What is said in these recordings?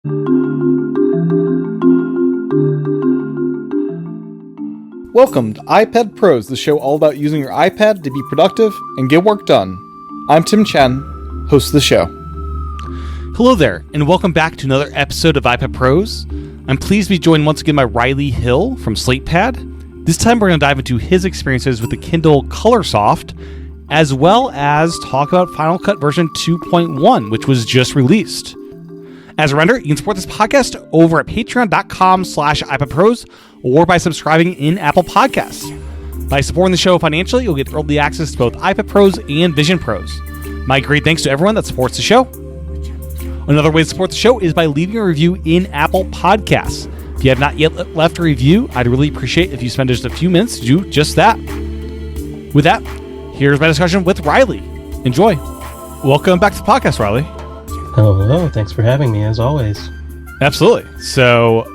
Welcome to iPad Pros, the show all about using your iPad to be productive and get work done. I'm Tim Chen, host of the show. Hello there, and welcome back to another episode of iPad Pros. I'm pleased to be joined once again by Riley Hill from SlatePad. This time we're going to dive into his experiences with the Kindle Colorsoft, as well as talk about Final Cut version 2.1, which was just released. As a reminder, you can support this podcast over at patreon.com/iPadPros or by subscribing in Apple Podcasts. By supporting the show financially, you'll get early access to both iPad Pros and Vision Pros. My great thanks to everyone that supports the show. Another way to support the show is by leaving a review in Apple Podcasts. If you have not yet left a review, I'd really appreciate if you spend just a few minutes to do just that. With that, here's my discussion with Riley. Enjoy. Welcome back to the podcast, Riley. Hello, thanks for having me, as always. Absolutely. So,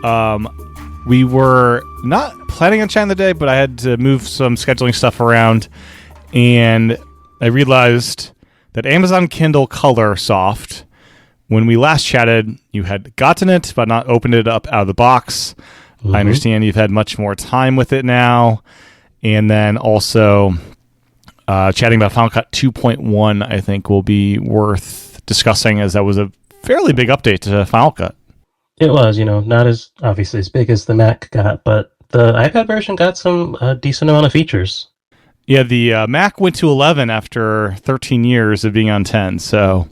we were not planning on chatting today, but I had to move some scheduling stuff around, and I realized that Amazon Kindle Colorsoft, when we last chatted, you had gotten it, but not opened it up out of the box. Mm-hmm. I understand you've had much more time with it now, and then also chatting about Final Cut 2.1, I think, will be worth discussing, as that was a fairly big update to Final Cut. It was, not as obviously as big as the Mac got, but the iPad version got some decent amount of features. Yeah, the Mac went to 11 after 13 years of being on 10, so...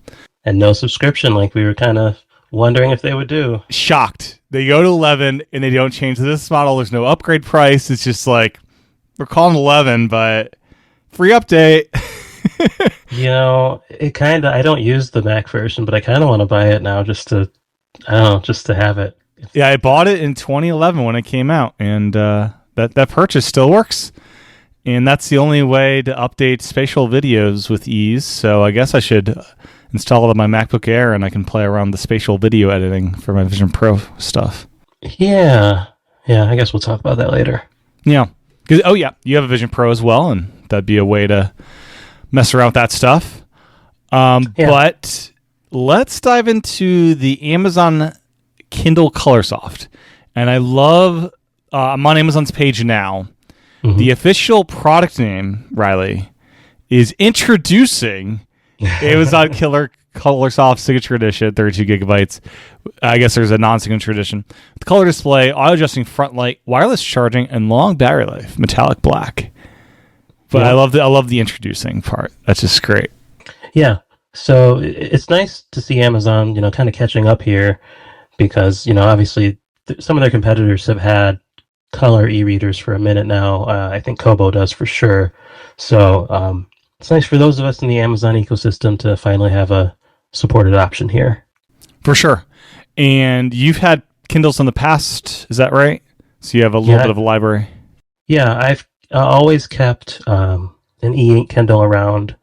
And no subscription, like we were kind of wondering if they would do. Shocked. They go to 11, and they don't change this model. There's no upgrade price. It's just like, we're calling 11, but free update. It kind of, I don't use the Mac version, but I kind of want to buy it now just to have it. Yeah, I bought it in 2011 when it came out, and that purchase still works. And that's the only way to update spatial videos with ease, so I guess I should install it on my MacBook Air, and I can play around the spatial video editing for my Vision Pro stuff. Yeah, I guess we'll talk about that later. Yeah. You have a Vision Pro as well, and that'd be a way to mess around with that stuff. But let's dive into the Amazon Kindle Colorsoft. And I love, I'm on Amazon's page now. Mm-hmm. The official product name, Riley, is introducing Amazon Colorsoft Signature Edition, 32 gigabytes. I guess there's a non-signature edition. The color display, auto-adjusting front light, wireless charging, and long battery life, metallic black. But yeah. I love the introducing part. That's just great. Yeah. So it's nice to see Amazon, kind of catching up here, because, obviously some of their competitors have had color e-readers for a minute now. I think Kobo does for sure. So it's nice for those of us in the Amazon ecosystem to finally have a supported option here. For sure. And you've had Kindles in the past, is that right? So you have a little bit of a library. Yeah, I've always kept an e-ink Kindle around.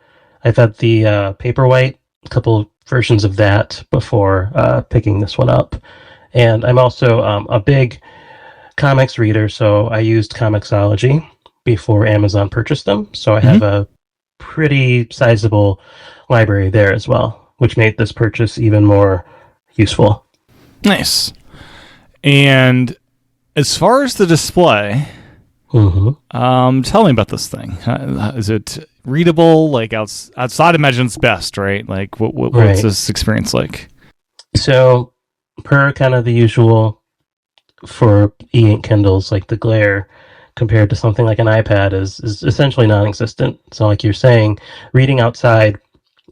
I've had the Paperwhite, a couple versions of that before picking this one up. And I'm also a big comics reader, so I used Comixology before Amazon purchased them. So I have a pretty sizable library there as well, which made this purchase even more useful. Nice. And as far as the display... Mm-hmm. Tell me about this thing. Is it readable? Like outside, imagine it's best, right? Like what's this experience like? So, per kind of the usual for e-ink Kindles, like the glare compared to something like an iPad is essentially non-existent. So, like you're saying, reading outside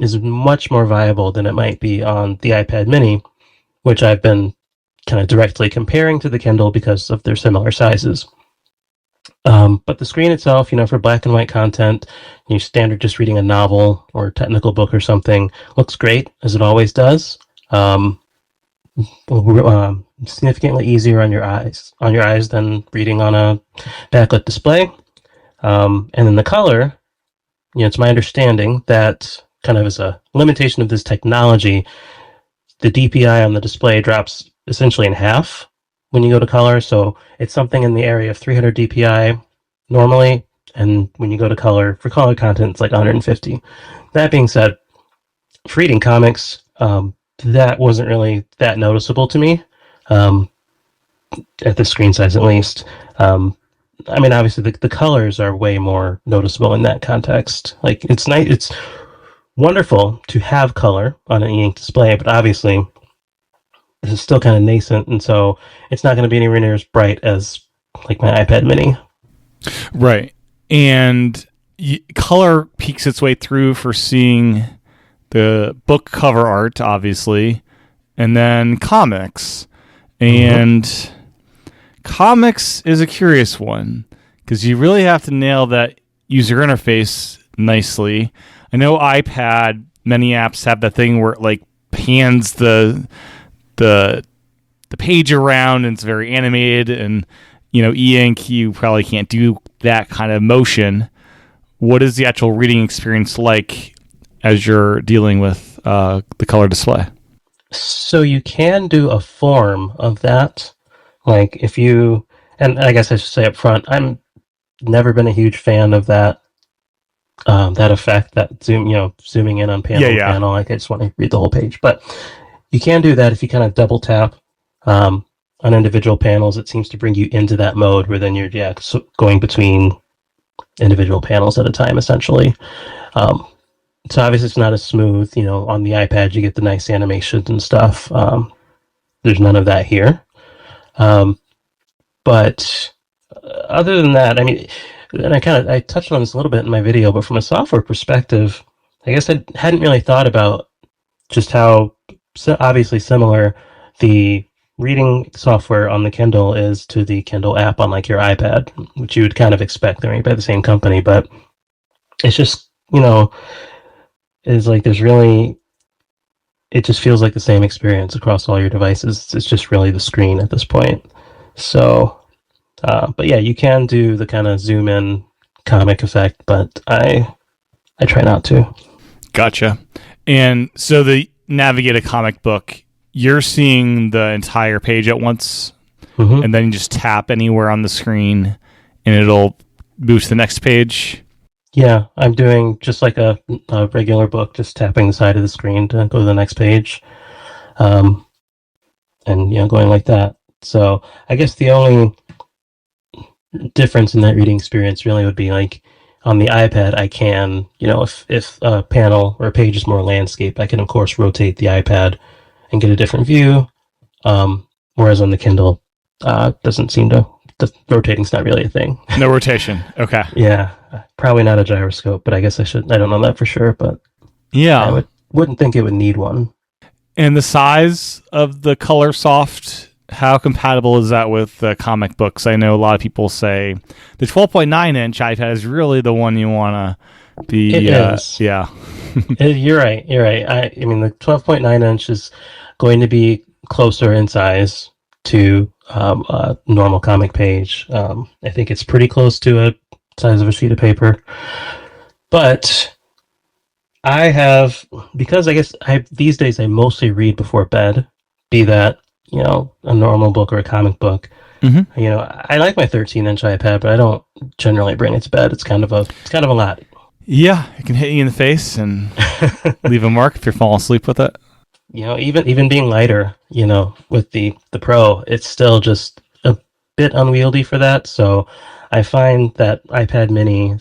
is much more viable than it might be on the iPad Mini, which I've been kind of directly comparing to the Kindle because of their similar sizes. But the screen itself, for black and white content, your standard just reading a novel or a technical book or something, looks great, as it always does. Significantly easier on your eyes than reading on a backlit display. And then the color, it's my understanding that kind of as a limitation of this technology, the DPI on the display drops essentially in half when you go to color. So it's something in the area of 300 DPI normally, and when you go to color, for color content, it's like 150. That being said, for reading comics, that wasn't really that noticeable to me, um, at the screen size at least. I mean, obviously the colors are way more noticeable in that context. Like it's nice, it's wonderful to have color on an e-ink display, but obviously this is still kind of nascent, and so it's not going to be anywhere near as bright as like my iPad Mini. Right. And color peeks its way through for seeing the book cover art, obviously, and then comics. And comics is a curious one because you really have to nail that user interface nicely. I know iPad, many apps have that thing where it like pans the page around and it's very animated, and e-ink, you probably can't do that kind of motion. What is the actual reading experience like as you're dealing with the color display? So you can do a form of that. Like if you, and I guess I should say up front, I'm never been a huge fan of that that effect, that zooming in on panel to panel. Like I just want to read the whole page. But you can do that if you kind of double tap on individual panels. It seems to bring you into that mode where then you're going between individual panels at a time, essentially. So obviously it's not as smooth. On the iPad you get the nice animations and stuff. There's none of that here. But other than that, I mean, and I touched on this a little bit in my video, but from a software perspective, I guess I hadn't really thought about just how obviously similar the reading software on the Kindle is to the Kindle app on like your iPad, which you would kind of expect. They're made by the same company, but it's just, it's like it just feels like the same experience across all your devices. It's just really the screen at this point. So, but yeah, you can do the kind of zoom in comic effect, but I try not to. Gotcha. And so the navigate a comic book, you're seeing the entire page at once, and then you just tap anywhere on the screen and it'll move to the next page. Yeah, I'm doing just like a regular book, just tapping the side of the screen to go to the next page, and going like that. So I guess the only difference in that reading experience really would be like on the iPad, I can, if a panel or a page is more landscape, I can of course rotate the iPad and get a different view. Whereas on the Kindle, doesn't seem to. The rotating's not really a thing. No rotation. Okay. Yeah, probably not a gyroscope, but I guess I should. I don't know that for sure, but yeah, I wouldn't think it would need one. And the size of the Colorsoft, how compatible is that with comic books? I know a lot of people say the 12.9 inch iPad is really the one you want to be. It is. Yeah. You're right. I mean, the 12.9 inch is going to be closer in size to a normal comic page. I think it's pretty close to a size of a sheet of paper. But I have, because I guess these days I mostly read before bed, be that, a normal book or a comic book. I like my 13-inch iPad, but I don't generally bring it to bed. It's kind of a lot. Yeah, it can hit you in the face and leave a mark if you're falling asleep with it. Even being lighter, with the Pro, it's still just a bit unwieldy for that. So I find that iPad Mini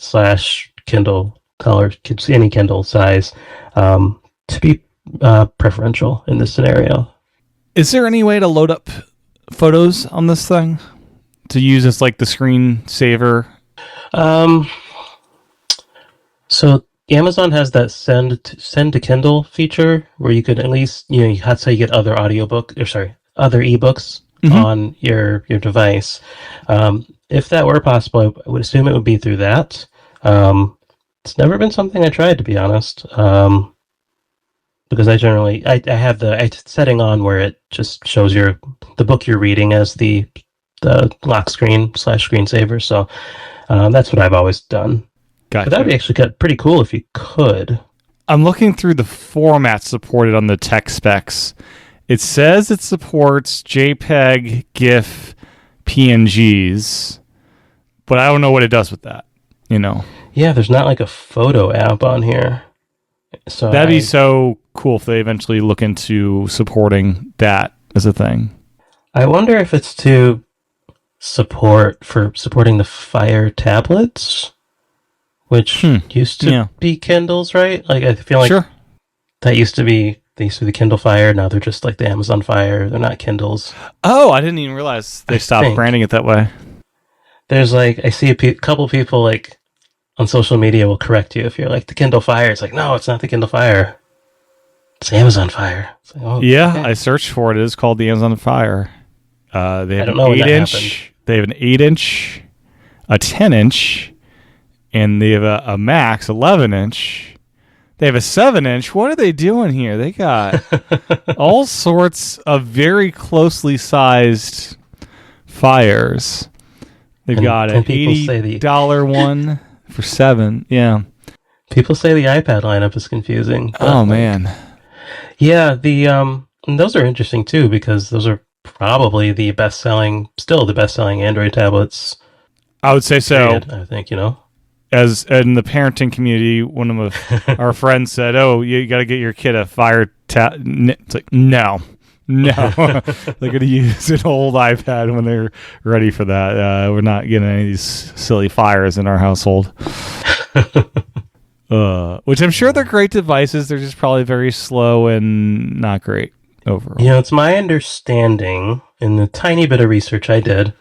/ Kindle Color, any Kindle size, to be preferential in this scenario. Is there any way to load up photos on this thing to use as like the screensaver? So Amazon has that send to Kindle feature where you could at least, that's how you get other other ebooks on your device. If that were possible, I would assume it would be through that. It's never been something I tried, to be honest, because I have the setting on where it just shows the book you're reading as the lock screen / screensaver. So that's what I've always done. Gotcha. But that would be actually pretty cool if you could. I'm looking through the formats supported on the tech specs. It says it supports JPEG, GIF, PNGs, but I don't know what it does with that, Yeah, there's not like a photo app on here. So That'd be so cool if they eventually look into supporting that as a thing. I wonder if it's to supporting the Fire tablets, which used to be Kindles, right? Like I feel like Sure. that used to be the Kindle Fire. Now they're just like the Amazon Fire. They're not Kindles. Oh, I didn't even realize they stopped branding it that way. There's like I see a couple people like on social media will correct you if you're like the Kindle Fire. It's like no, it's not the Kindle Fire. It's Amazon Fire. It's like, oh, yeah, okay. I searched for it. It is called the Amazon Fire. They have I don't know an when that 8-inch. They have an 8-inch, a 10-inch, and they have a max 11-inch. They have a 7-inch. What are they doing here? They got all sorts of very closely sized fires. They've got an $80 one for $7. Yeah. People say the iPad lineup is confusing. Oh man. Yeah, and those are interesting too because those are probably the best-selling Android tablets. I would say so. I think, you know. As in the parenting community, one of our friends said, "Oh, you got to get your kid a Fire tab." It's like, no, they're going to use an old iPad when they're ready for that. We're not getting any of these silly Fires in our household. Which I'm sure they're great devices. They're just probably very slow and not great overall. You know, it's my understanding in the tiny bit of research I did,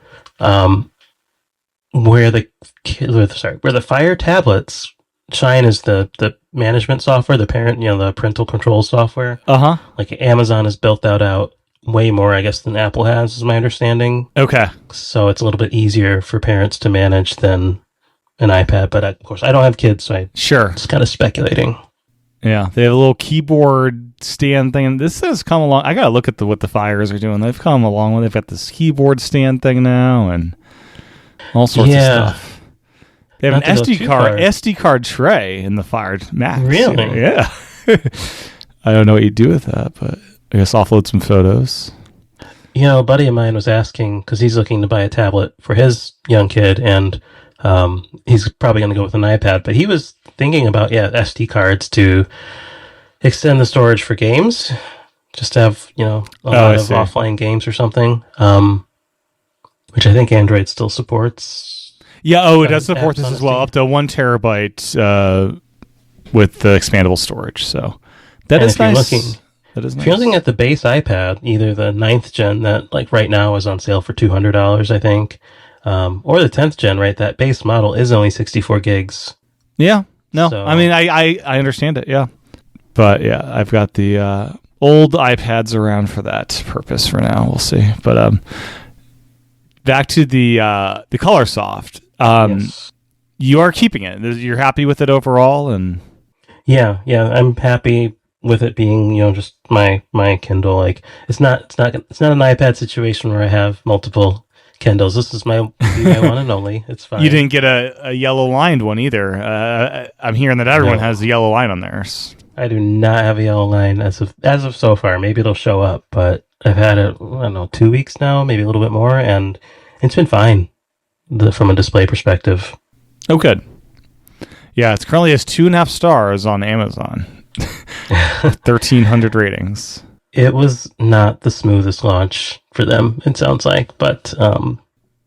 where the Fire tablets shine is the management software, the parental control software. Like Amazon has built that out way more, I guess, than Apple has, is my understanding. Okay. So it's a little bit easier for parents to manage than an iPad. But of course, I don't have kids, so I'm just kind of speculating. Yeah, they have a little keyboard stand thing. This has come along. I gotta look at what the Fires are doing. They've come along. They've got this keyboard stand thing now, and all sorts of stuff. They have an SD card tray in the Fire Max. Really? Yeah. I don't know what you do with that, but I guess offload some photos. You know, a buddy of mine was asking because he's looking to buy a tablet for his young kid, and he's probably going to go with an iPad. But he was thinking about SD cards to extend the storage for games, just to have a lot of offline games or something. Which I think Android still supports. Yeah, it does support this as well, up to 1 terabyte with the expandable storage. So that is nice. If you're looking at the base iPad, either the 9th gen that like right now is on sale for $200, I think, or the 10th gen, right? That base model is only 64 gigs. Yeah, no, so, I mean, I understand it. Yeah, but yeah, I've got the old iPads around for that purpose for now. We'll see, but back to the Colorsoft. Yes. You are keeping it. You're happy with it overall, and yeah, I'm happy with it being just my Kindle. Like it's not an iPad situation where I have multiple Kindles. This is my one and only. It's fine. You didn't get a yellow lined one either. I'm hearing that everyone has a yellow line on theirs. I do not have a yellow line as of so far. Maybe it'll show up, but I've had it, I don't know, 2 weeks now, maybe a little bit more, and it's been fine from a display perspective. Oh, good. Yeah, it currently has 2.5 stars on Amazon. 1,300 ratings. It was not the smoothest launch for them, it sounds like, but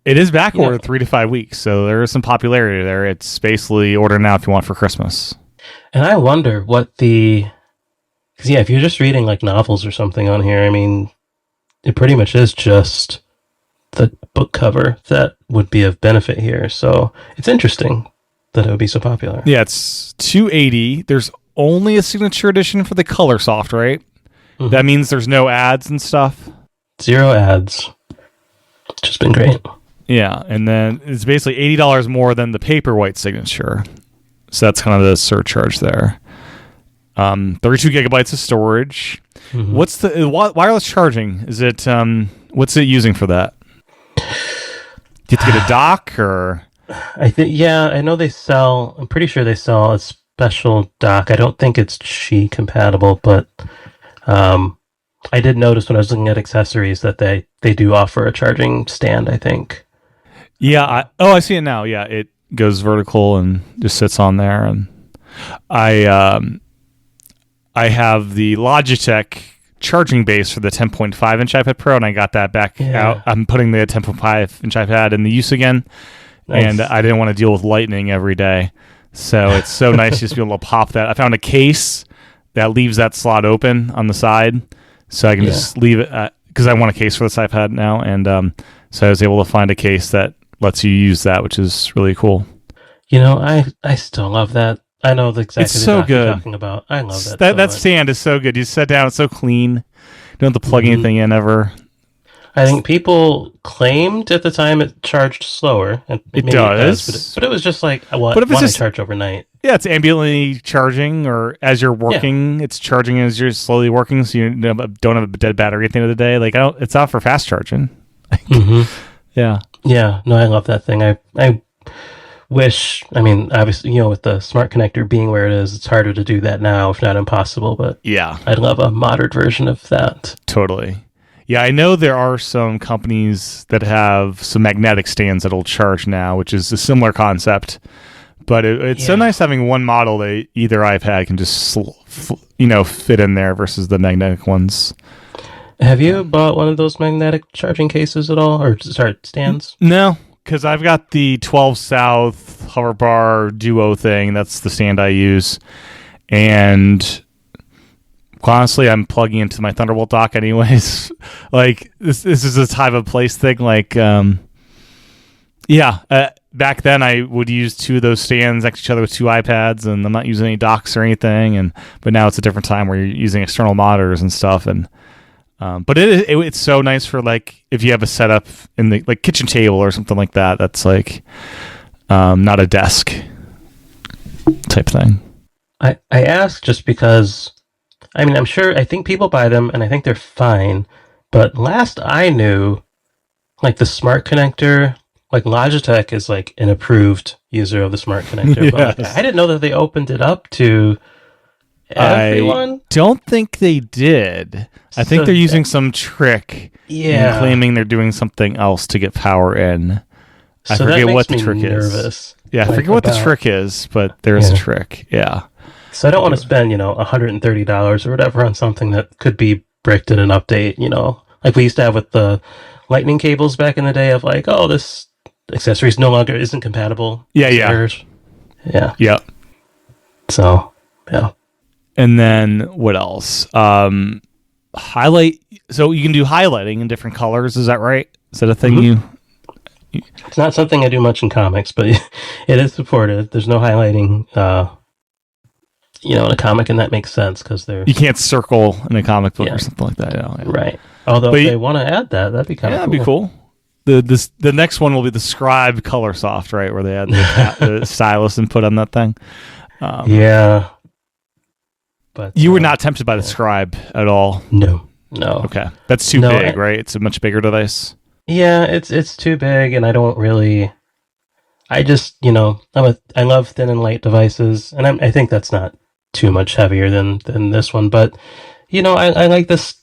it is back ordered 3 to 5 weeks, so there is some popularity there. It's basically order now if you want for Christmas. And I wonder what because if you're just reading like novels or something on here, I mean, it pretty much is just the book cover that would be of benefit here. So it's interesting that it would be so popular. Yeah, it's $280. There's only a signature edition for the Colorsoft, right? Mm-hmm. That means there's no ads and stuff? 0 ads. It's just been great. Yeah, and then it's basically $80 more than the Paperwhite signature. So that's kind of the surcharge there. 32 gigabytes of storage. Mm-hmm. What's the wireless charging? Is it what's it using for that? Do you have to get a dock or? I think I know they sell. I'm pretty sure they sell a special dock. I don't think it's Qi compatible, but I did notice when I was looking at accessories that they do offer a charging stand, I think. Yeah. I see it now. Yeah, it goes vertical and just sits on there. And I have the Logitech charging base for the 10.5-inch iPad Pro, and I got that back out. I'm putting the 10.5-inch iPad in the use again, and I didn't want to deal with lightning every day. So it's so nice just to be able to pop that. I found a case that leaves that slot open on the side, so I can just leave it because I want a case for this iPad now, and so I was able to find a case that lets you use that, which is really cool. I still love that. I know exactly it's so good. You're talking about. I love that. That stand is so good. You sit down, it's so clean. You don't have to plug anything in ever. I think people claimed at the time it charged slower. And it does. But it was just like, well, I want to charge overnight. Yeah, it's ambiently charging, or as you're working, it's charging as you're slowly working, so you don't have a dead battery at the end of the day. Like, it's not for fast charging. Yeah. Yeah, no, I love that thing. I wish, obviously, with the smart connector being where it is, it's harder to do that now, if not impossible, but yeah, I'd love a modern version of that. Totally. Yeah, I know there are some companies that have some magnetic stands that'll charge now, which is a similar concept, but it's so nice having one model that either iPad can just, fit in there versus the magnetic ones. Have you bought one of those magnetic charging cases at all, or stands? No. Because I've got the 12 South Hoverbar Duo thing. That's the stand I use. And honestly, I'm plugging into my Thunderbolt dock anyways. Like, this is a time of place thing. Like, back then I would use two of those stands next to each other with two iPads, and I'm not using any docks or anything. But now it's a different time where you're using external monitors and stuff. And but it's so nice for, like, if you have a setup in the kitchen table or something like that. That's like not a desk type thing. I ask just because, I think people buy them and I think they're fine. But last I knew, like, the smart connector, like, Logitech is like an approved user of the smart connector. Yes. But I didn't know that they opened it up to everyone. I don't think they did. I think they're using some trick and claiming they're doing something else to get power in. I forget what the trick is. Yeah, I forget what the trick is, but there is a trick. Yeah. So I don't want to spend, $130 or whatever on something that could be bricked in an update, like we used to have with the lightning cables back in the day of like, oh, this accessory isn't compatible. Yeah. Yeah. Yeah. So, yeah. And then what else? Highlight. So you can do highlighting in different colors. Is that right? Is that a thing you? It's not something I do much in comics, but it is supported. There's no highlighting, in a comic, and that makes sense because you can't circle in a comic book or something like that. Yeah. Right. Although if they want to add that, that'd be kind of cool. That'd be cool. The next one will be the Scribe Colorsoft, right, where they add the stylus input on that thing. Yeah. But you were not tempted by the Scribe at all? No. Okay. That's too big, right? It's a much bigger device. Yeah, it's too big, and I don't really... I just, I love thin and light devices, and I think that's not too much heavier than this one, but, I like this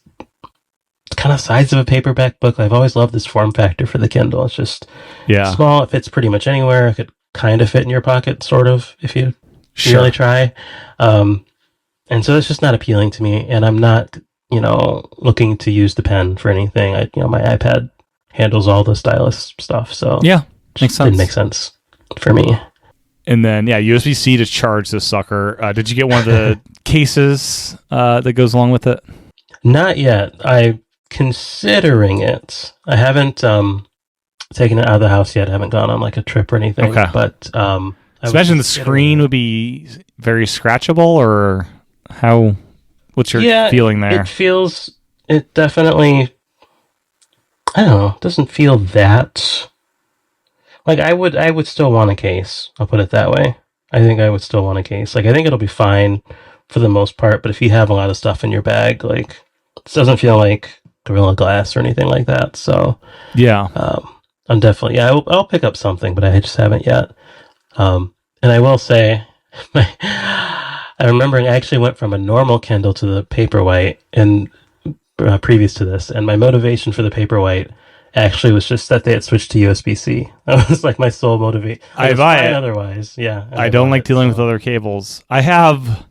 kind of size of a paperback book. I've always loved this form factor for the Kindle. It's just small. It fits pretty much anywhere. It could kind of fit in your pocket, sort of, if you really try. And so it's just not appealing to me, and I'm not, looking to use the pen for anything. My iPad handles all the stylus stuff, so makes sense. Didn't make sense for me. And then USB-C to charge this sucker. Did you get one of the cases that goes along with it? Not yet. I'm considering it. I haven't taken it out of the house yet. I haven't gone on like a trip or anything. Okay, but I imagine the screen would be very scratchable, or how? What's your feeling there? It definitely, I don't know, doesn't feel that... Like, I would still want a case. I'll put it that way. I think I would still want a case. Like, I think it'll be fine for the most part, but if you have a lot of stuff in your bag, like, it doesn't feel like Gorilla Glass or anything like that, so... Yeah. I'm definitely... Yeah, I'll pick up something, but I just haven't yet. And I will say... I remember I actually went from a normal Kindle to the Paperwhite and previous to this, and my motivation for the Paperwhite actually was just that they had switched to USB-C. That was like my sole motivation. I buy it. Otherwise, yeah. I don't like dealing with other cables. I have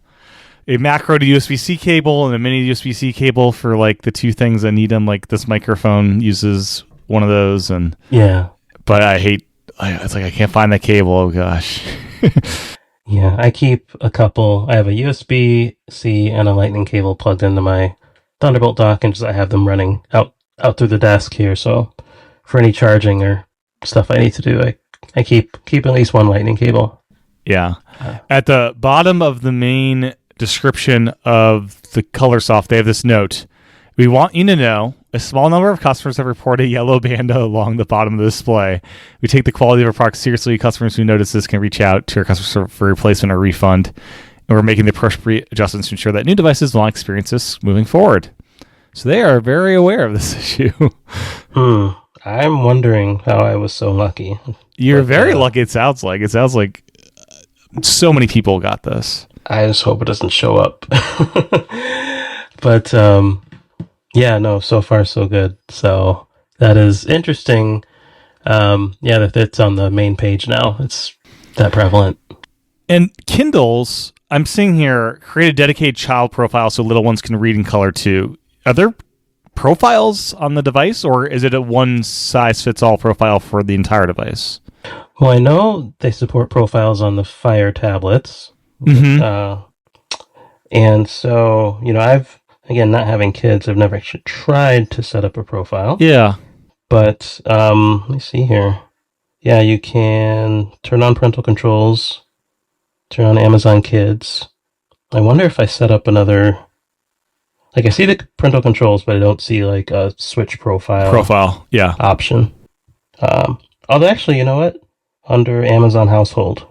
a macro to USB-C cable and a mini USB-C cable for like the two things I need them. Like this microphone uses one of those, and but it's like I can't find the cable. Oh gosh. Yeah, I keep a couple. I have a USB-C and a lightning cable plugged into my Thunderbolt dock, and I have them running out through the desk here. So for any charging or stuff I need to do, I keep at least one lightning cable. Yeah. At the bottom of the main description of the Colorsoft, they have this note. We want you to know a small number of customers have reported a yellow band along the bottom of the display. We take the quality of our product seriously. Customers who notice this can reach out to our customers for replacement or refund. And we're making the appropriate adjustments to ensure that new devices will not experience this moving forward. So they are very aware of this issue. I'm wondering how I was so lucky. You're very lucky, it sounds like. It sounds like so many people got this. I just hope it doesn't show up. But, yeah, no, so far so good. So that is interesting. That it's on the main page now. It's that prevalent. And Kindles, I'm seeing here, create a dedicated child profile so little ones can read in color too. Are there profiles on the device, or is it a one-size-fits-all profile for the entire device? Well, I know they support profiles on the Fire tablets. Mm-hmm. And so, I've, again, not having kids, I've never actually tried to set up a profile. Yeah. But, let me see here. Yeah, you can turn on parental controls, turn on Amazon Kids. I wonder if I set up another... Like, I see the parental controls, but I don't see, like, a switch profile yeah. option. Although, actually, you know what? Under Amazon Household.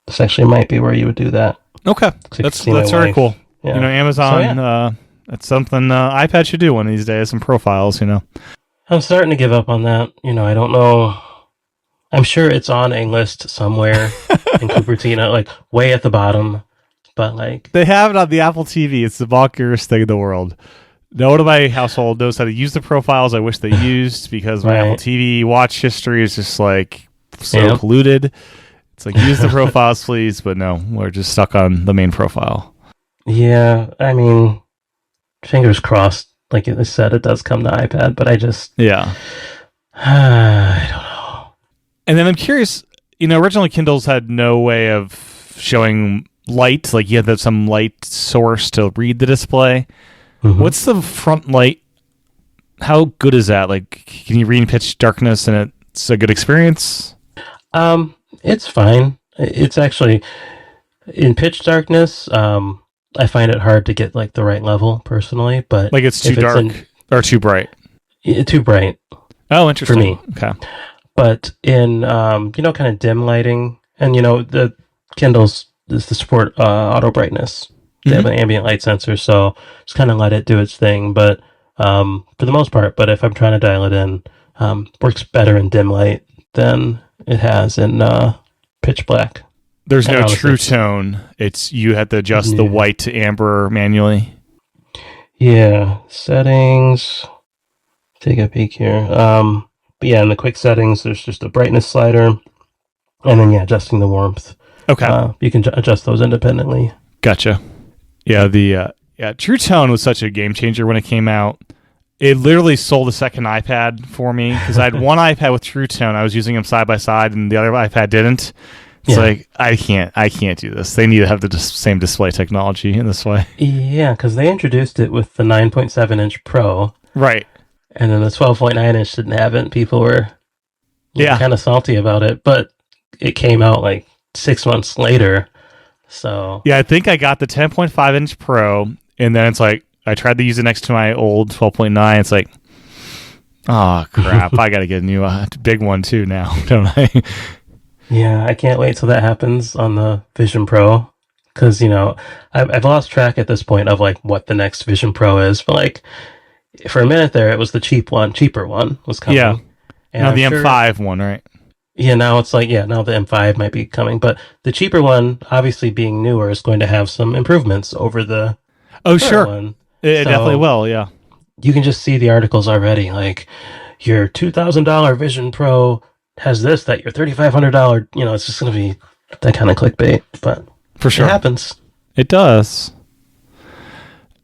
This actually might be where you would do that. Okay. That's very cool. Yeah. Amazon, that's something iPad should do one of these days, some profiles, I'm starting to give up on that. I don't know. I'm sure it's on a list somewhere in Cupertino, like, way at the bottom. But like they have it on the Apple TV. It's the bulkiest thing in the world. No one in my household knows how to use the profiles I wish they used because my Apple TV watch history is just like so polluted. It's like use the profiles, please, but no, we're just stuck on the main profile. Yeah, I mean, fingers crossed. Like I said, it does come to iPad, but I don't know. And then I'm curious. Originally Kindles had no way of showing light, like you had some light source to read the display. Mm-hmm. What's the front light? How good is that? Like, can you read in pitch darkness and it's a good experience? It's fine. It's actually in pitch darkness. I find it hard to get like the right level personally, but like it's too dark or too bright. Too bright. Oh, interesting. For me. Okay. But in kind of dim lighting, and the Kindles is to support auto brightness. They have an ambient light sensor, so just kind of let it do its thing. But for the most part, but if I'm trying to dial it in, works better in dim light than it has in pitch black. There's no true tone. It's you have to adjust the white to amber manually. Yeah, settings. Take a peek here. But yeah, in the quick settings, there's just a brightness slider, and then adjusting the warmth. Okay. You can adjust those independently. Gotcha. Yeah, the True Tone was such a game changer when it came out. It literally sold a second iPad for me because I had one iPad with True Tone. I was using them side by side, and the other iPad didn't. It's like I can't do this. They need to have the same display technology in this way. Yeah, because they introduced it with the 9.7-inch Pro, right? And then the 12.9-inch didn't have it. And people were kind of salty about it, but it came out like 6 months later. So yeah, I think I got the 10.5-inch Pro, and then it's like I tried to use it next to my old 12.9. It's like, oh crap! I got to get a new big one too now, don't I? Yeah, I can't wait till that happens on the Vision Pro, because I've lost track at this point of like what the next Vision Pro is. But like for a minute there, it was the cheaper one was coming. Yeah, and now the M5 one, right? Yeah, now it's like now the M5 might be coming, but the cheaper one, obviously being newer, is going to have some improvements over the sure one. It definitely will. Yeah, you can just see the articles already. Like your $2,000 Vision Pro has this that your $3,500. It's just going to be that kind of clickbait, but for sure it happens. It does.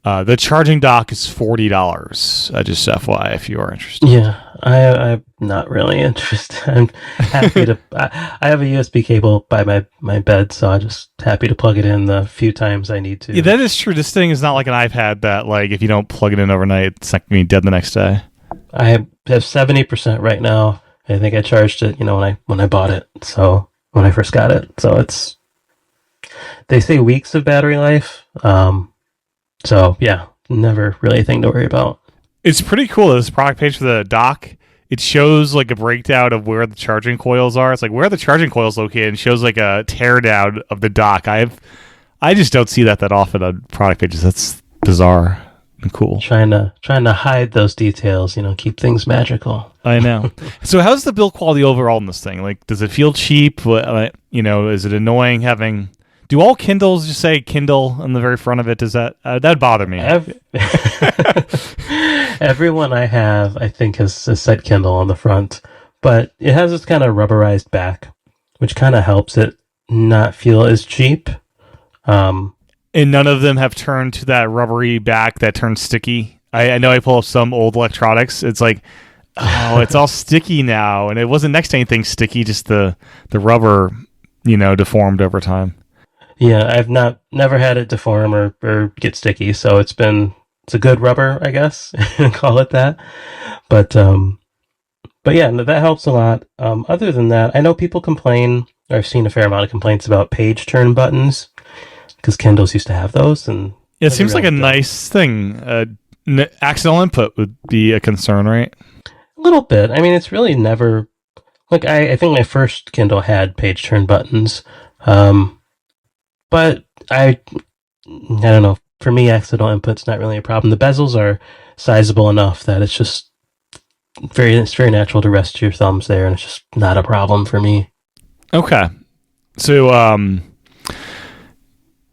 The charging dock is $40. Just FYI, if you are interested. Yeah, I'm not really interested. I'm happy to. I have a USB cable by my bed, so I'm just happy to plug it in the few times I need to. Yeah, that is true. This thing is not like an iPad that, like, if you don't plug it in overnight, it's not going to be dead the next day. I have 70% right now. I think I charged it, when I bought it. So when I first got it, so they say weeks of battery life. So yeah, never really a thing to worry about. It's pretty cool. This product page for the dock, it shows like a breakdown of where the charging coils are. It's like, where are the charging coils located? And shows like a teardown of the dock. I just don't see that often on product pages. That's bizarre and cool. Trying to hide those details, keep things magical. I know. So how's the build quality overall in this thing? Like, does it feel cheap? Is it annoying having... Do all Kindles just say Kindle on the very front of it? Does that'd bother me? Everyone I have, I think, has said Kindle on the front, but it has this kind of rubberized back, which kind of helps it not feel as cheap. And none of them have turned to that rubbery back that turns sticky. I know I pull up some old electronics. It's like, oh, it's all sticky now, and it wasn't next to anything sticky, just the rubber, deformed over time. Yeah, I've never had it deform or get sticky, so it's a good rubber, I guess, call it that. But yeah, that helps a lot. Other than that, I know people complain, or I've seen a fair amount of complaints about page turn buttons, because Kindles used to have those, and it seems like a nice thing. Accidental input would be a concern, right? A little bit. I mean, it's really never like I think my first Kindle had page turn buttons. But I don't know. For me, accidental input's not really a problem. The bezels are sizable enough that it's just it's very natural to rest your thumbs there, and it's just not a problem for me. Okay. So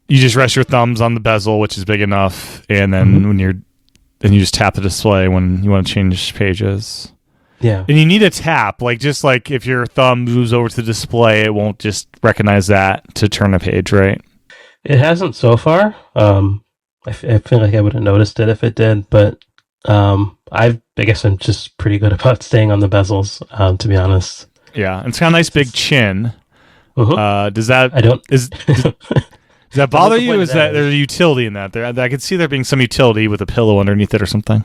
you just rest your thumbs on the bezel, which is big enough, and then you just tap the display when you want to change pages. Yeah. And you need a tap, just like if your thumb moves over to the display, it won't just recognize that to turn a page, right? It hasn't so far. I feel like I would have noticed it if it did, but I guess I'm just pretty good about staying on the bezels, to be honest. Yeah, and it's got a nice big chin. Uh-huh. Does that does that bother you? Is that there's a utility in that? I could see there being some utility with a pillow underneath it or something.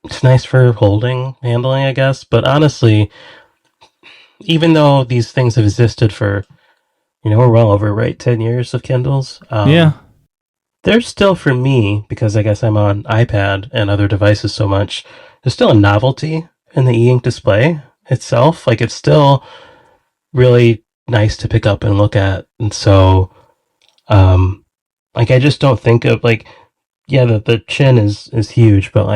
It's nice for handling, I guess. But honestly, even though these things have existed for, we're well over, 10 years of Kindles. Yeah. There's still, for me, because I guess I'm on iPad and other devices so much, there's still a novelty in the e-ink display itself. Like, it's still really nice to pick up and look at. And so, I just don't think of, the chin is huge, but,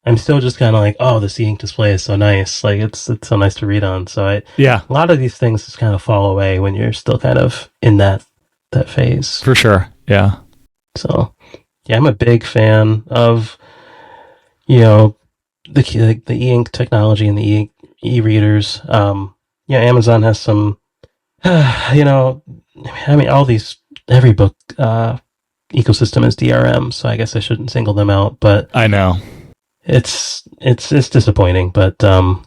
I'm still just kind of like, oh, the e-ink display is so nice. Like, it's so nice to read on. So a lot of these things just kind of fall away when you're still kind of in that phase. For sure. Yeah. So, yeah, I'm a big fan of, the e-ink technology and the e-readers. Amazon has some, every book ecosystem is DRM, so I guess I shouldn't single them out, but I know. It's disappointing, but from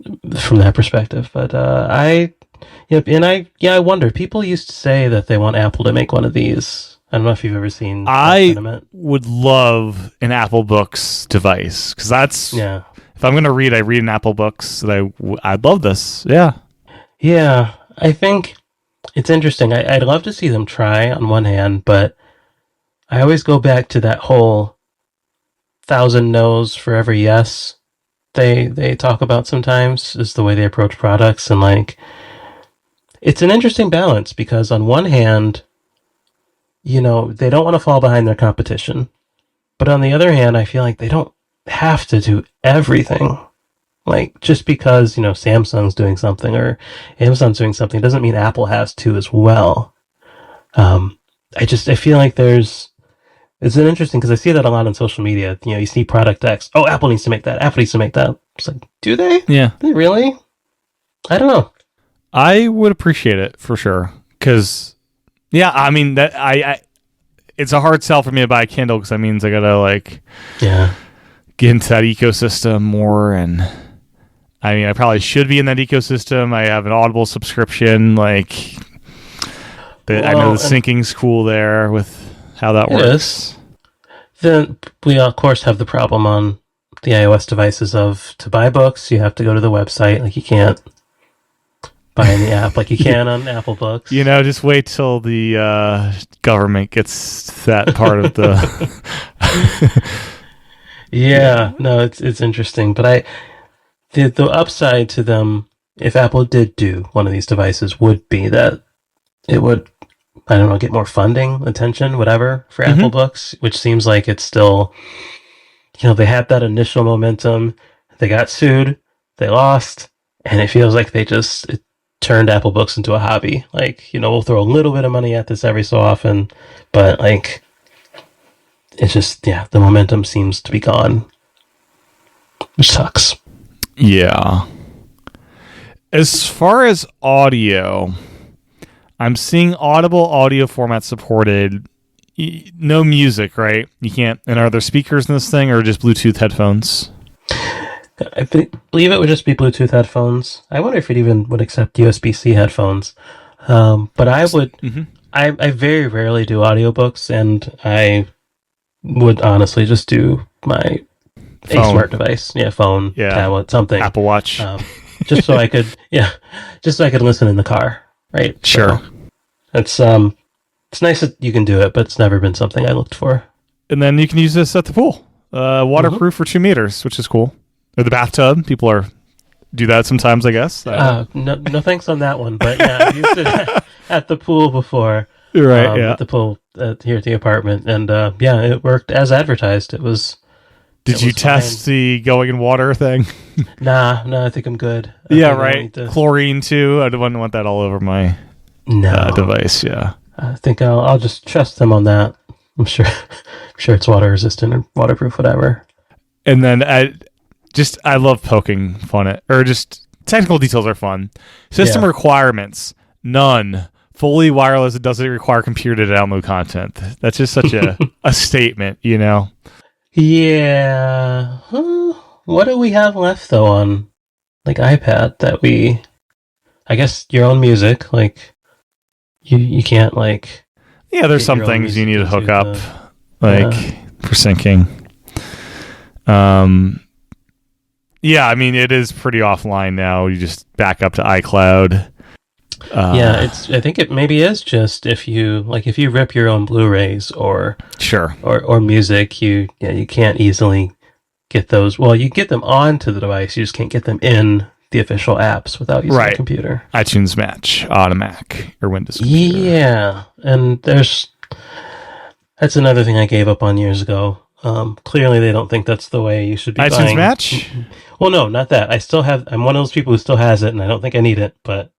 that perspective. But I wonder. People used to say that they want Apple to make one of these. I don't know if you've ever seen. I would love an Apple Books device because that's If I'm going to read, I read an Apple Books. I'd love this. Yeah. Yeah, I think it's interesting. I'd love to see them try on one hand, but I always go back to that whole 1,000 no's for every yes they talk about sometimes is the way they approach products. And it's an interesting balance because on one hand, they don't want to fall behind their competition. But on the other hand, I feel like they don't have to do everything. Just because, Samsung's doing something or Amazon's doing something doesn't mean Apple has to as well. I feel like it's interesting because I see that a lot on social media. You see product X. Oh, Apple needs to make that. Apple needs to make that. It's like, do they? Yeah. Do they really? I don't know. I would appreciate it for sure because Yeah, I mean that I it's a hard sell for me to buy a Kindle because that means I gotta like get into that ecosystem more, and I mean I probably should be in that ecosystem. I have an Audible subscription, like I know the syncing's cool there with how that works. Is. Then we of course have the problem on the iOS devices of to buy books you have to go to the website, like you can't buy in the app like you can on Apple Books. You know, just wait till the government gets that part of the. Yeah, no, it's interesting, but the upside to them, if Apple did do one of these devices, would be that it would, I don't know, get more funding, attention, whatever for Apple Books, which seems like it's still, they had that initial momentum, they got sued, they lost, and it feels like it turned Apple Books into a hobby. Like, we'll throw a little bit of money at this every so often, but like, it's just, the momentum seems to be gone, which sucks. Yeah. As far as audio, I'm seeing Audible audio format supported. No music, right? You can't. And are there speakers in this thing or just Bluetooth headphones? I believe it would just be Bluetooth headphones. I wonder if it even would accept USB-C headphones. But I would. I very rarely do audiobooks, and I would honestly just do a smart device, phone, tablet, something, Apple Watch, just so I could, listen in the car, right? Sure. So it's nice that you can do it, but it's never been something I looked for. And then you can use this at the pool, waterproof for 2 meters, which is cool. Or the bathtub, people do that sometimes, I guess. No thanks on that one, but yeah, I've used it at the pool before. Right, at the pool here at the apartment, and it worked as advertised. Did you test the going in water thing? Nah, I think I'm good. Right. Chlorine too. I wouldn't want that all over my device. Yeah, I think I'll just trust them on that. I'm sure it's water resistant or waterproof, whatever. And then I love poking fun at, or just technical details are fun. System requirements, none. Fully wireless, it doesn't require computer to download content. That's just such a statement, Yeah. What do we have left, though, on, like, iPad that I guess your own music, like, you can't, like... Yeah, there's some things you need to hook up, for syncing. I mean, it is pretty offline now. You just back up to iCloud. I think it maybe is just if you rip your own Blu-rays or music, you can't easily get those. Well, you get them onto the device, you just can't get them in the official apps without using a computer. iTunes Match, Automac, or Windows Computer. Yeah, and that's another thing I gave up on years ago. Clearly, they don't think that's the way you should be iTunes buying. Match? Well, no, not that. I'm one of those people who still has it, and I don't think I need it, but...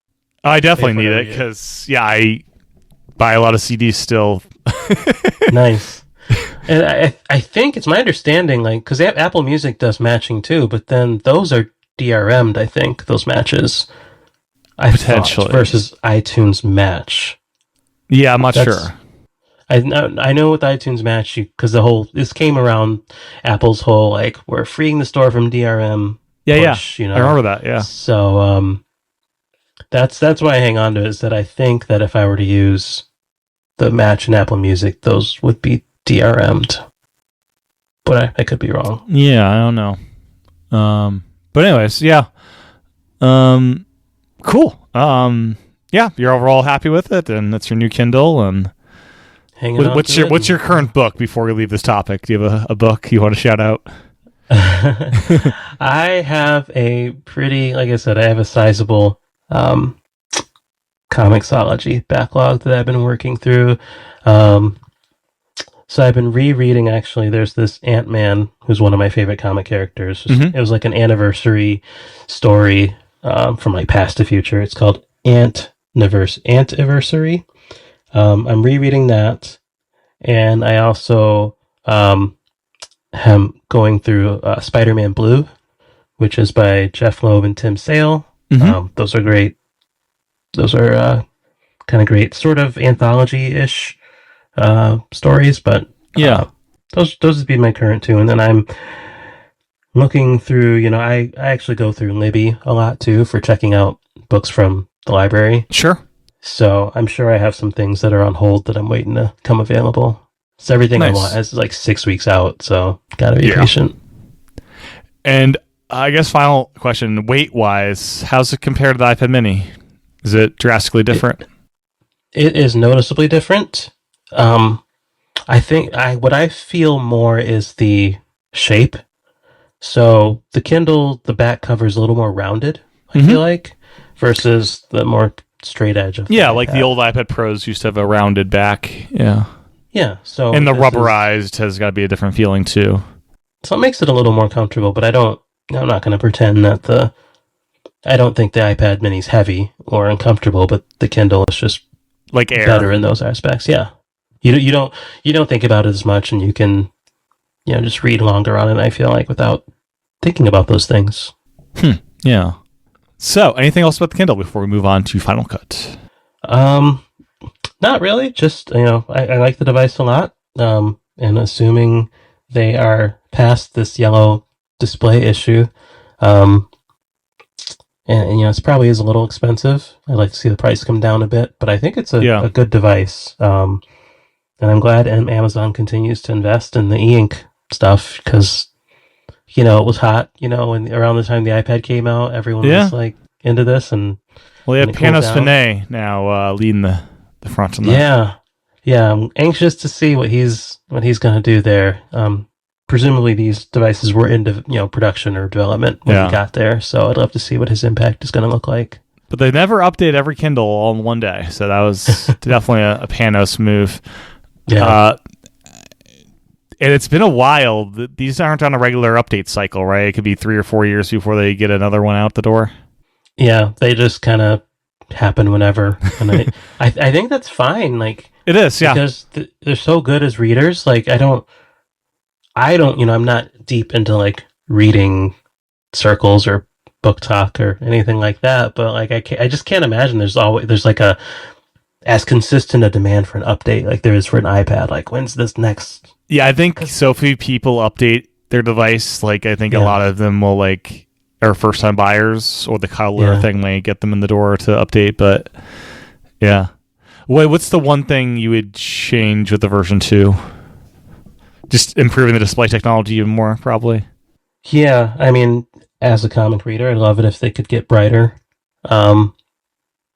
I definitely need it because, I buy a lot of CDs still. Nice. And I think it's my understanding, like, because Apple Music does matching too, but then those are DRM'd, I think, those matches. Potentially. Versus iTunes Match. Yeah, I'm not sure. I know with iTunes Match, because this came around Apple's whole, like, we're freeing the store from DRM push, I remember that, yeah. So, that's why I hang on to it, is that I think that if I were to use the Match and Apple Music, those would be DRM'd. But I could be wrong. Yeah, I don't know. But anyways, yeah. Cool. You're overall happy with it, and that's your new Kindle. And what's your current book before we leave this topic? Do you have a book you want to shout out? I have a pretty, like I said, I have a sizable comicsology backlog that I've been working through. So I've been rereading, actually, there's this Ant-Man, who's one of my favorite comic characters. It was like an anniversary story from like Past to Future. It's called Antiversary. I'm rereading that, and I also am going through Spider-Man Blue, which is by Jeff Loeb and Tim Sale. Those are great. Those are kind of great, sort of anthology-ish stories, but Yeah. those would be my current two. And then I'm looking through, I actually go through Libby a lot too for checking out books from the library. Sure. So I'm sure I have some things that are on hold that I'm waiting to come available. So everything I want is like 6 weeks out, so gotta be patient. And I guess final question, weight-wise, how's it compared to the iPad mini? Is it drastically different? It is noticeably different. I think what I feel more is the shape. So the Kindle, the back cover is a little more rounded, I feel like, versus the more straight edge of the like iPad. the old iPad Pros used to have a rounded back. Yeah. Yeah. So and the rubberized has got to be a different feeling too. So it makes it a little more comfortable, but I'm not going to pretend that I don't think the iPad mini's heavy or uncomfortable, but the Kindle is just like air. Better in those aspects. Yeah. You don't think about it as much, and you can just read longer on it, I feel like, without thinking about those things. Yeah. So, anything else about the Kindle before we move on to Final Cut? Not really. Just, I like the device a lot. And assuming they are past this yellow display issue, and it's probably is a little expensive. I'd like to see the price come down a bit, but I think it's a good device. And I'm glad Amazon continues to invest in the e-ink stuff because, it was hot, when around the time the iPad came out, everyone was like into this. And they have Panos Panay now leading the front on that. Yeah. I'm anxious to see what he's going to do there. Presumably these devices were into production or development when he got there, so I'd love to see what his impact is going to look like. But they never update every Kindle all in one day, so that was definitely a Panos move. Yeah. And it's been a while. These aren't on a regular update cycle, right? It could be 3 or 4 years before they get another one out the door. Yeah, they just kind of happen whenever. And I think that's fine. Like it is, yeah. Because they're so good as readers. Like I don't, I'm not deep into like reading circles or book talk or anything like that. But like I just can't imagine there's like as consistent a demand for an update like there is for an iPad. Like when's this next? Yeah, I think so few people update their device. Like I think a lot of them will are first time buyers, or the color thing may get them in the door to update. But yeah, what's the one thing you would change with the version 2? Just improving the display technology even more, probably. Yeah, I mean, as a comic reader, I'd love it if they could get brighter, or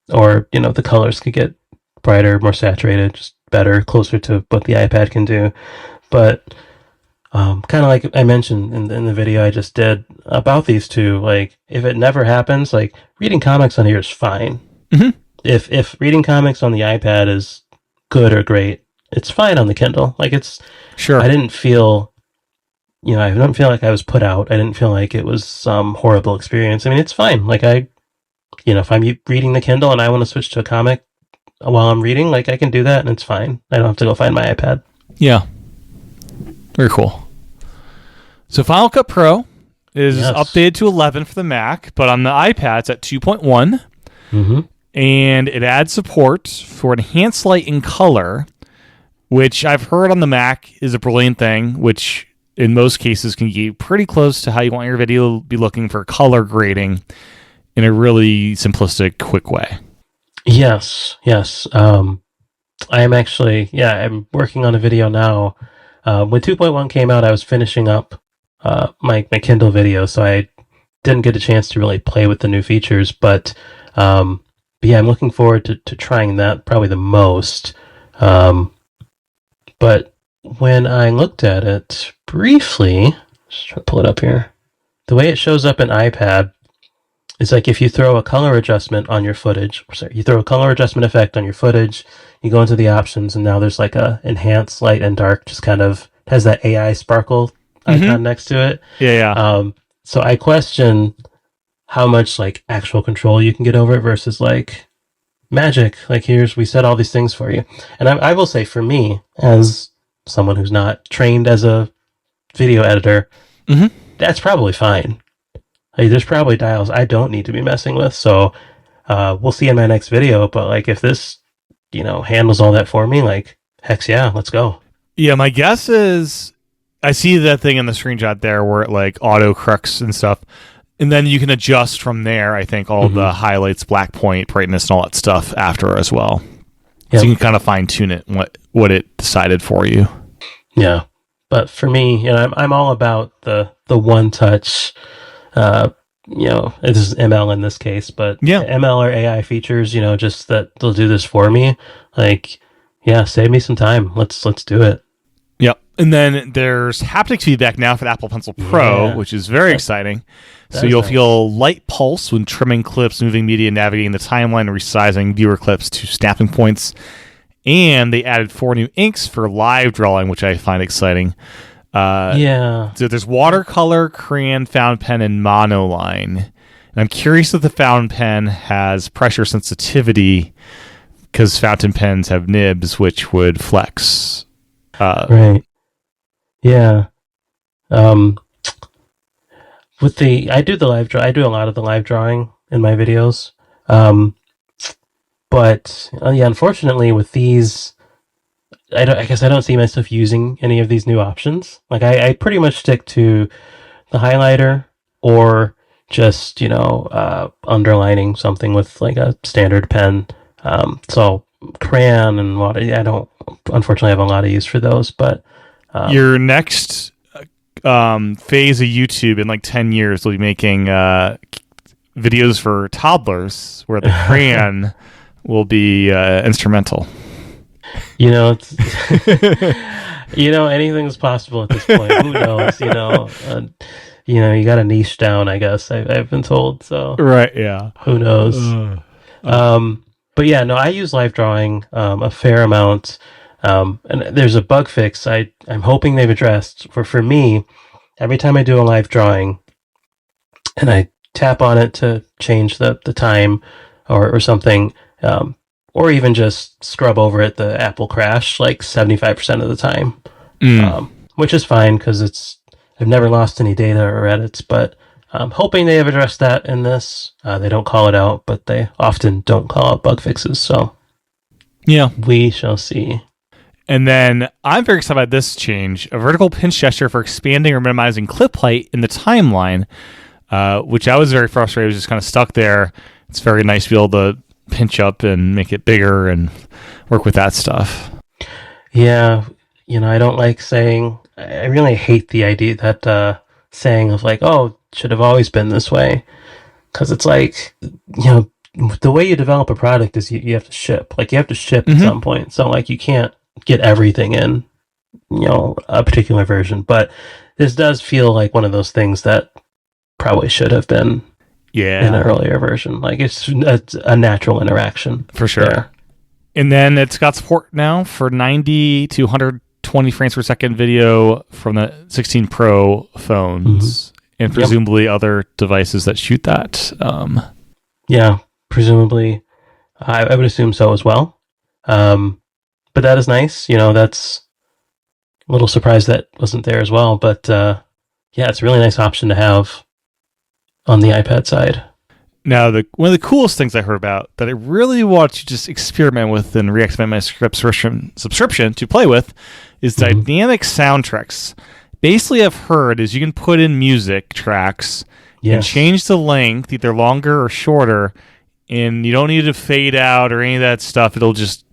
the colors could get brighter, more saturated, just better, closer to what the iPad can do. But kind of like I mentioned in the video I just did about these two, like if it never happens, like reading comics on here is fine. Mm-hmm. If reading comics on the iPad is good or great, it's fine on the Kindle. Like it's sure. I didn't feel, I don't feel like I was put out. I didn't feel like it was some horrible experience. I mean, it's fine. Like if I'm reading the Kindle and I want to switch to a comic while I'm reading, like I can do that and it's fine. I don't have to go find my iPad. Yeah. Very cool. So Final Cut Pro is updated to 11 for the Mac, but on the iPad it's at 2.1. Mm-hmm. And it adds support for enhanced light and color, which I've heard on the Mac is a brilliant thing, which in most cases can get pretty close to how you want your video to be looking for color grading in a really simplistic, quick way. Yes. I'm actually, I'm working on a video now. When 2.1 came out, I was finishing up my Kindle video, so I didn't get a chance to really play with the new features, but I'm looking forward to trying that probably the most. But when I looked at it briefly, just try to pull it up here, the way it shows up in iPad is like if you throw a color adjustment on your footage, you throw a color adjustment effect on your footage, you go into the options, and now there's like a enhance light and dark, just kind of has that AI sparkle icon next to it. Yeah. So I question how much like actual control you can get over it versus like magic. Like we set all these things for you. And I will say for me, as someone who's not trained as a video editor, that's probably fine. Like, there's probably dials I don't need to be messing with. So we'll see in my next video. But like if this handles all that for me, like, heck yeah, let's go. Yeah, my guess is I see that thing in the screenshot there where it like auto corrects and stuff. And then you can adjust from there, I think, all the highlights, black point, brightness, and all that stuff after as well. Yep. So you can kind of fine tune it, what it decided for you. Yeah. But for me, I'm all about the one touch, this is ML in this case, but ML or AI features, just that they'll do this for me. Like, yeah, save me some time. Let's do it. Yep. And then there's haptic feedback now for the Apple Pencil Pro, which is very exciting. So you'll feel light pulse when trimming clips, moving media, navigating the timeline, and resizing viewer clips to snapping points. And they added 4 new inks for live drawing, which I find exciting. So there's watercolor, crayon, fountain pen, and monoline. And I'm curious if the fountain pen has pressure sensitivity because fountain pens have nibs, which would flex. Right. Yeah. I do a lot of the live drawing in my videos. But unfortunately with these, I guess I don't see myself using any of these new options. Like I pretty much stick to the highlighter or just, underlining something with like a standard pen. So crayon and water, I don't unfortunately have a lot of use for those, but your next phase of YouTube in like 10 years will be making videos for toddlers where the crayon will be instrumental. It's anything's possible at this point. Who knows? You got a niche down, I guess. I've been told. So right, yeah. Who knows? But yeah, no, I use live drawing a fair amount. And there's a bug fix I'm hoping they've addressed. For me, every time I do a live drawing, and I tap on it to change the time or something. Or even just scrub over it, the app will crash like 75% of the time, which is fine because I've never lost any data or edits, but I'm hoping they have addressed that in this. They don't call it out, but they often don't call out bug fixes, so yeah, we shall see. And then I'm very excited about this change, a vertical pinch gesture for expanding or minimizing clip height in the timeline, which I was very frustrated. I was just kind of stuck there. It's very nice to be able to pinch up and make it bigger and work with that stuff. Yeah, I don't like saying, I really hate the idea that saying of like, oh, should have always been this way. Because it's like, the way you develop a product is you have to ship. Like you have to ship at some point. So like you can't get everything in, a particular version. But this does feel like one of those things that probably should have been in an earlier version. Like it's a natural interaction for sure there. And then it's got support now for 90 to 120 frames per second video from the 16 Pro phones and presumably other devices that shoot that. Yeah, presumably I would assume so as well. But that is nice. That's a little surprised that wasn't there as well, but it's a really nice option to have on the iPad side. Now, one of the coolest things I heard about that I really want to just experiment with and reactivate my subscription to play with is dynamic soundtracks. Basically, I've heard is you can put in music tracks and change the length, either longer or shorter, and you don't need to fade out or any of that stuff. It'll just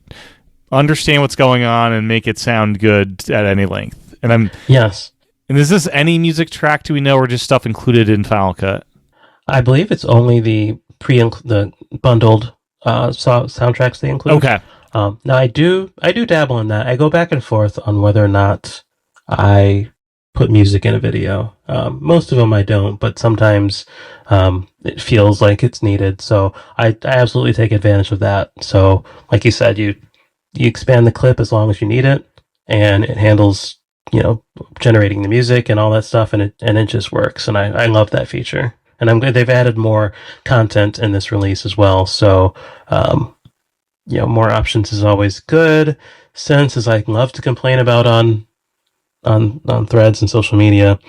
understand what's going on and make it sound good at any length. And And is this any music track, do we know, or just stuff included in Final Cut? I believe it's only the bundled soundtracks they include. Okay. Now I do dabble in that. I go back and forth on whether or not I put music in a video. Most of them I don't, but sometimes it feels like it's needed. So I absolutely take advantage of that. So like you said, you expand the clip as long as you need it, and it handles generating the music and all that stuff, and it just works. And I love that feature. And I'm glad they've added more content in this release as well. So, more options is always good. Since, as I love to complain about on threads and social media,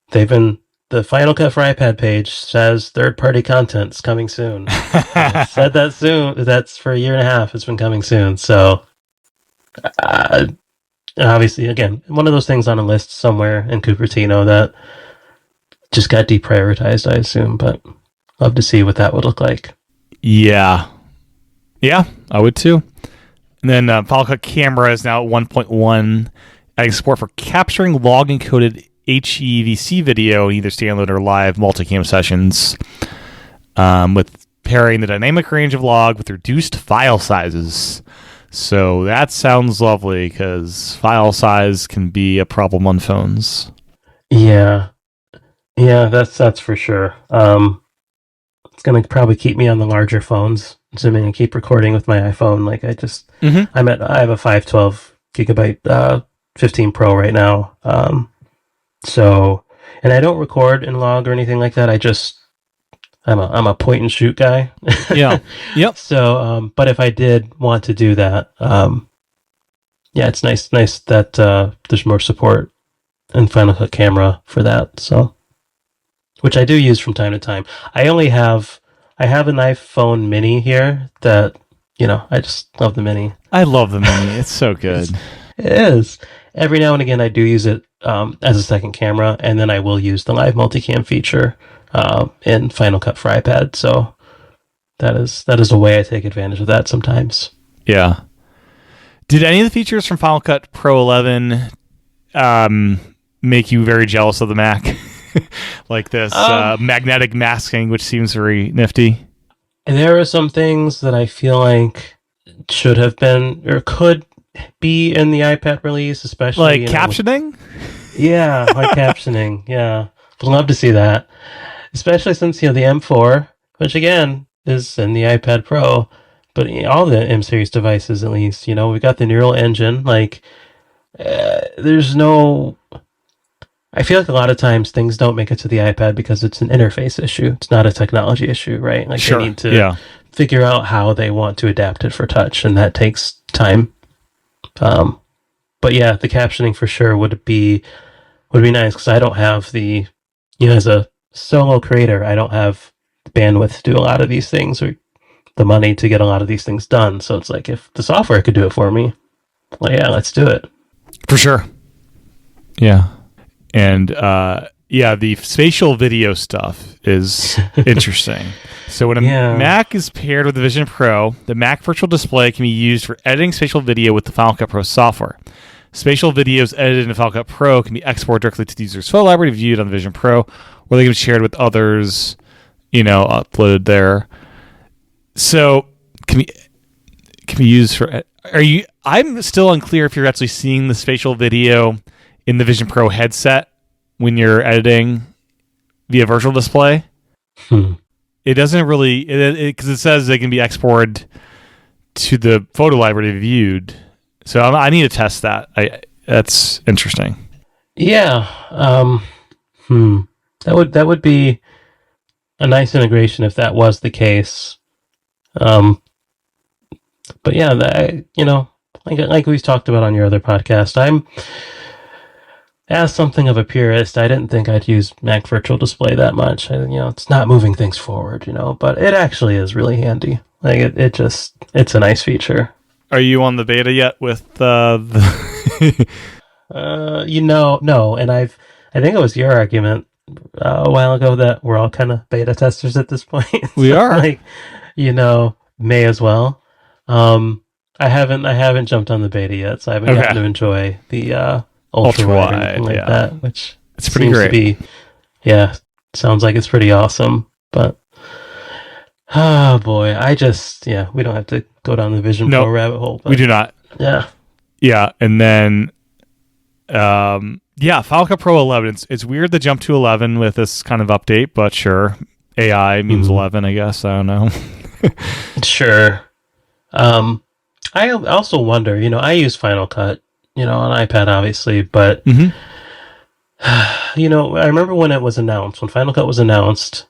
they've been the Final Cut for iPad page says third-party content's coming soon. It said that soon. That's for a year and a half. It's been coming soon. So, obviously, again, one of those things on a list somewhere in Cupertino that just got deprioritized, I assume. But love to see what that would look like. Yeah, I would too. And then Final Cut Camera is now at 1.1, adding support for capturing log encoded HEVC video in either standalone or live multicam sessions, with pairing the dynamic range of log with reduced file sizes. So that sounds lovely because file size can be a problem on phones. Yeah, that's for sure. It's gonna probably keep me on the larger phones, assuming I keep recording with my iPhone. Like I have a 512 gigabyte 15 Pro right now. So, and I don't record in log or anything like that. I'm a point and shoot guy. Yeah. Yep. So, but if I did want to do that, it's nice that there's more support in Final Cut Camera for that. So, which I do use from time to time. I have an iPhone mini here that, I just love the mini. I love the mini. It's so good. It is. Every now and again, I do use it as a second camera, and then I will use the live multicam feature in Final Cut for iPad. So that is a way I take advantage of that sometimes. Yeah. Did any of the features from Final Cut Pro 11 make you very jealous of the Mac? Like this magnetic masking, which seems very nifty. There are some things that I feel like should have been or could be in the iPad release, especially like captioning. Like captioning. Yeah, I'd love to see that, especially since the M4, which again is in the iPad Pro, but all the M series devices at least. We've got the neural engine. Like, there's no. I feel like a lot of times things don't make it to the iPad because it's an interface issue. It's not a technology issue, right? Like sure. They need to figure out how they want to adapt it for touch, and that takes time. But yeah, the captioning for sure would be nice because I don't have the, as a solo creator, I don't have the bandwidth to do a lot of these things or the money to get a lot of these things done. So it's like if the software could do it for me, well, yeah, let's do it. For sure. Yeah. And the spatial video stuff is interesting. So when a Mac is paired with the Vision Pro, the Mac Virtual Display can be used for editing spatial video with the Final Cut Pro software. Spatial videos edited in Final Cut Pro can be exported directly to the user's photo library to be viewed on the Vision Pro, or they can be shared with others, uploaded there. So can be used for. I'm still unclear if you're actually seeing the spatial video in the Vision Pro headset when you're editing via Virtual Display. It doesn't really, because it says they can be exported to the photo library to be viewed. So I need to test that. That's interesting. Yeah. That would be a nice integration if that was the case. But yeah, like we've talked about on your other podcast, as something of a purist, I didn't think I'd use Mac Virtual Display that much. It's not moving things forward, but it actually is really handy. Like it's a nice feature. Are you on the beta yet with the? No, and I think it was your argument a while ago that we're all kind of beta testers at this point. We are, may as well. I haven't jumped on the beta yet, so I haven't gotten to enjoy the ultra wide or anything like that, which it's pretty great. Sounds like it's pretty awesome. But oh boy, we don't have to go down the Vision Pro rabbit hole. But, we do not. Yeah, and then Final Cut Pro 11. It's weird to jump to 11 with this kind of update, but sure, AI means 11, I guess. I don't know. Sure. I also wonder. I use Final Cut. On iPad, obviously, but, I remember when it was announced, when Final Cut was announced,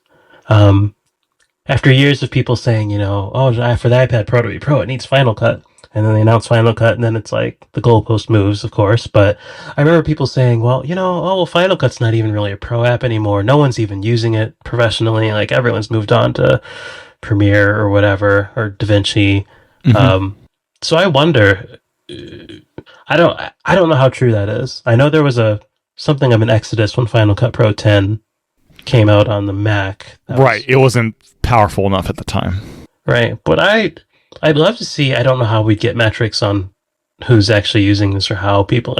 after years of people saying, for the iPad Pro to be Pro, it needs Final Cut. and then they announce Final Cut, and then it's like the goalpost moves, of course. But I remember people saying, well, Final Cut's not even really a pro app anymore. No one's even using it professionally. Like, everyone's moved on to Premiere or whatever, or DaVinci. So I wonder, I don't know how true that is. I know there was something of an exodus when Final Cut Pro 10 came out on the Mac. It wasn't powerful enough at the time. Right. But I'd love to see, I don't know how we'd get metrics on who's actually using this or how people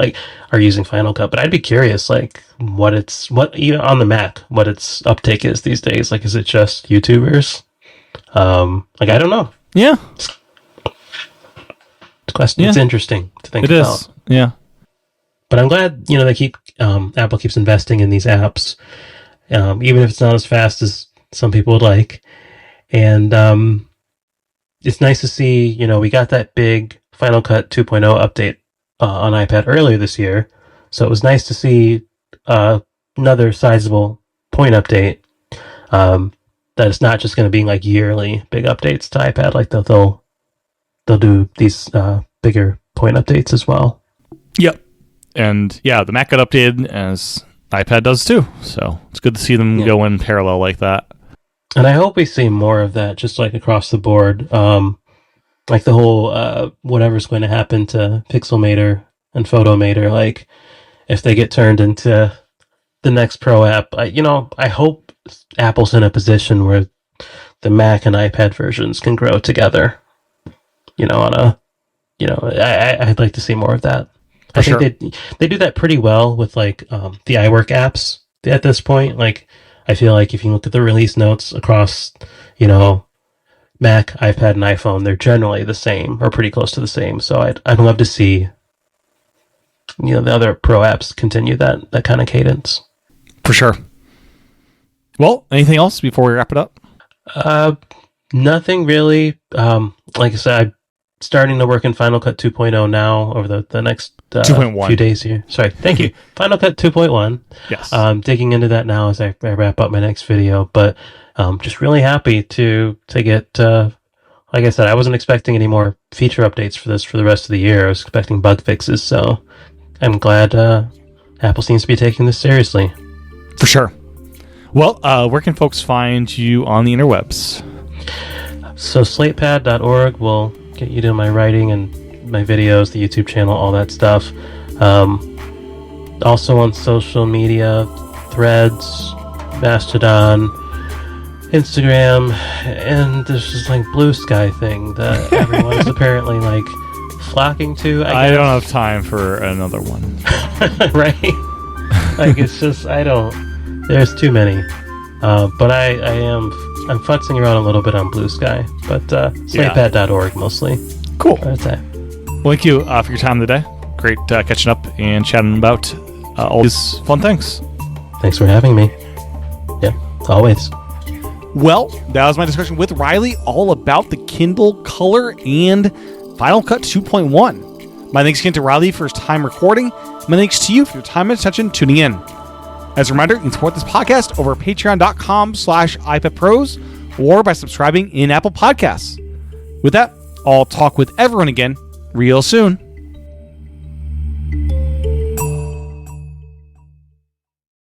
are using Final Cut, but I'd be curious, what even on the Mac, what its uptake is these days. Is it just YouTubers? I don't know. Yeah. Question. Yeah. It's interesting to think about. It is. Yeah. But I'm glad, they keep, Apple keeps investing in these apps, even if it's not as fast as some people would like. And, it's nice to see, we got that big Final Cut 2.0 update on iPad earlier this year. So it was nice to see another sizable point update. That it's not just going to be yearly big updates to iPad. They'll do these bigger point updates as well. Yep. And yeah, the Mac got updated as iPad does too. So it's good to see them go in parallel like that. And I hope we see more of that, just across the board. The whole whatever's going to happen to Pixelmator and Photomator, if they get turned into the next Pro app, I hope Apple's in a position where the Mac and iPad versions can grow together. I'd like to see more of that. I think they do that pretty well with the iWork apps at this point. I feel if you look at the release notes across, Mac, iPad, and iPhone, they're generally the same or pretty close to the same. So I'd love to see, the other Pro apps continue that kind of cadence. For sure. Well, anything else before we wrap it up? Nothing really. Like I said, I'm starting to work in Final Cut 2.0 now over the next 2.1 few days here. Sorry, thank you. Final Cut 2.1. Yes. Digging into that now as I wrap up my next video, but just really happy to get. Like I said, I wasn't expecting any more feature updates for the rest of the year. I was expecting bug fixes, so I'm glad Apple seems to be taking this seriously. For sure. Well, where can folks find you on the interwebs? So slatepad.org will get you to my writing and my videos, the YouTube channel, all that stuff. Also on social media, Threads, Mastodon, Instagram, and there's this Blue Sky thing that everyone is apparently flocking to. I don't have time for another one. Right? It's just, there's too many. But I'm futzing around a little bit on Blue Sky, but slatepad.org mostly. Cool. That's it. Well, thank you for your time today. Great catching up and chatting about all these fun things. Thanks for having me. Yeah, always. Well, that was my discussion with Riley all about the Kindle Color and Final Cut 2.1. My thanks again to Riley for his time recording. My thanks to you for your time and attention tuning in. As a reminder, you can support this podcast over at patreon.com/iPadPros or by subscribing in Apple Podcasts. With that, I'll talk with everyone again real soon.